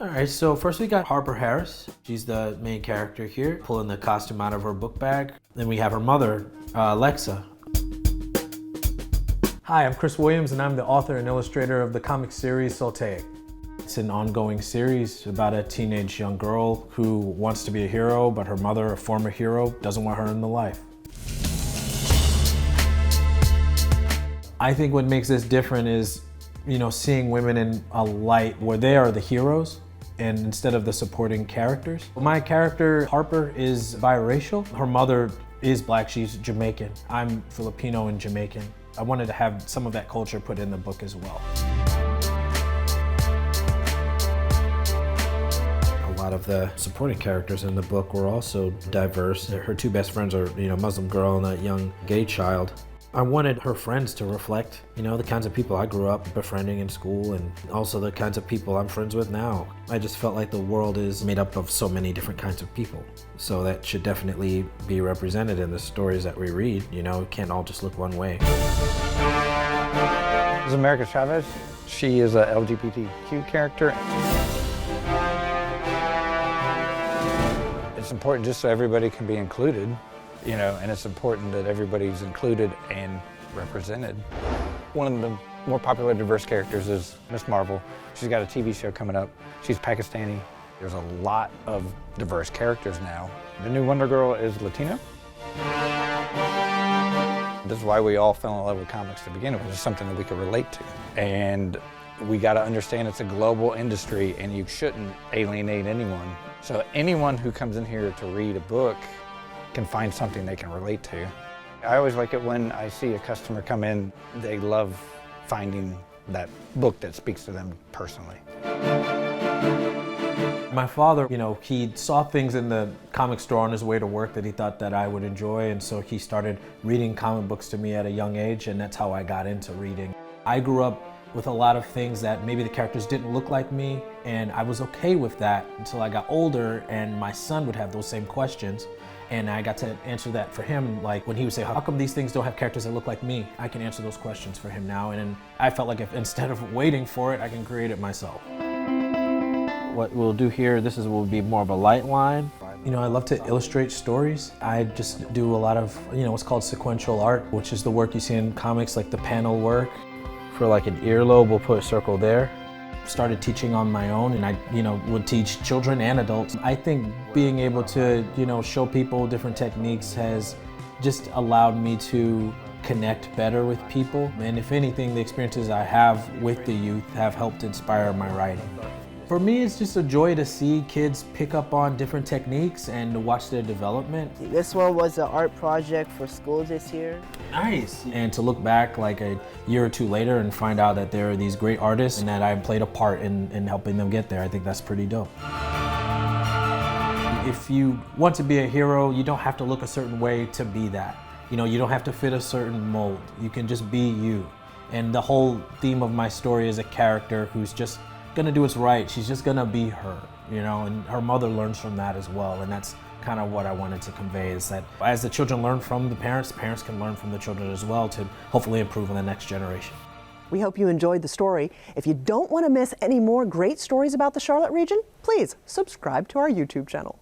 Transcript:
All right, so first we got Harper Harris. She's the main character here, pulling the costume out of her book bag. Then we have her mother, Alexa. Hi, I'm Chris Williams, and I'm the author and illustrator of the comic series Saltaic. It's an ongoing series about a teenage young girl who wants to be a hero, but her mother, a former hero, doesn't want her in the life. I think what makes this different is, seeing women in a light where they are the heroes and instead of the supporting characters. My character, Harper, is biracial. Her mother is Black, she's Jamaican. I'm Filipino and Jamaican. I wanted to have some of that culture put in the book as well. A lot of the supporting characters in the book were also diverse. Her two best friends are, Muslim girl and a young gay child. I wanted her friends to reflect, the kinds of people I grew up befriending in school and also the kinds of people I'm friends with now. I just felt like the world is made up of so many different kinds of people. So that should definitely be represented in the stories that we read. It can't all just look one way. This is America Chavez. She is a LGBTQ character. It's important just so everybody can be included. And it's important that everybody's included and represented. One of the more popular diverse characters is Miss Marvel. She's got a TV show coming up. She's Pakistani. There's a lot of diverse characters now. The new Wonder Girl is Latino. This is why we all fell in love with comics to begin with. It's something that we could relate to. And we got to understand it's a global industry and you shouldn't alienate anyone. So anyone who comes in here to read a book can find something they can relate to. I always like it when I see a customer come in, they love finding that book that speaks to them personally. My father, he saw things in the comic store on his way to work that he thought that I would enjoy, and so he started reading comic books to me at a young age, and that's how I got into reading. I grew up with a lot of things that maybe the characters didn't look like me, and I was okay with that until I got older and my son would have those same questions. And I got to answer that for him, like when he would say, how come these things don't have characters that look like me? I can answer those questions for him now, and I felt like if instead of waiting for it, I can create it myself. What we'll do here, will be more of a light line. I love to illustrate stories. I just do a lot of, what's called sequential art, which is the work you see in comics, like the panel work. For like an earlobe, we'll put a circle there. Started teaching on my own, and I, would teach children and adults. I think being able to, show people different techniques has just allowed me to connect better with people. And if anything, the experiences I have with the youth have helped inspire my writing. For me, it's just a joy to see kids pick up on different techniques and to watch their development. This one was an art project for school this year. Nice. And to look back like a year or two later and find out that there are these great artists and that I played a part in helping them get there, I think that's pretty dope. If you want to be a hero, you don't have to look a certain way to be that. You don't have to fit a certain mold. You can just be you. And the whole theme of my story is a character who's just gonna do what's right. She's just gonna be her, and her mother learns from that as well. And that's kind of what I wanted to convey, is that as the children learn from the parents can learn from the children as well to hopefully improve in the next generation. We hope you enjoyed the story. If you don't want to miss any more great stories about the Charlotte region, please subscribe to our YouTube channel.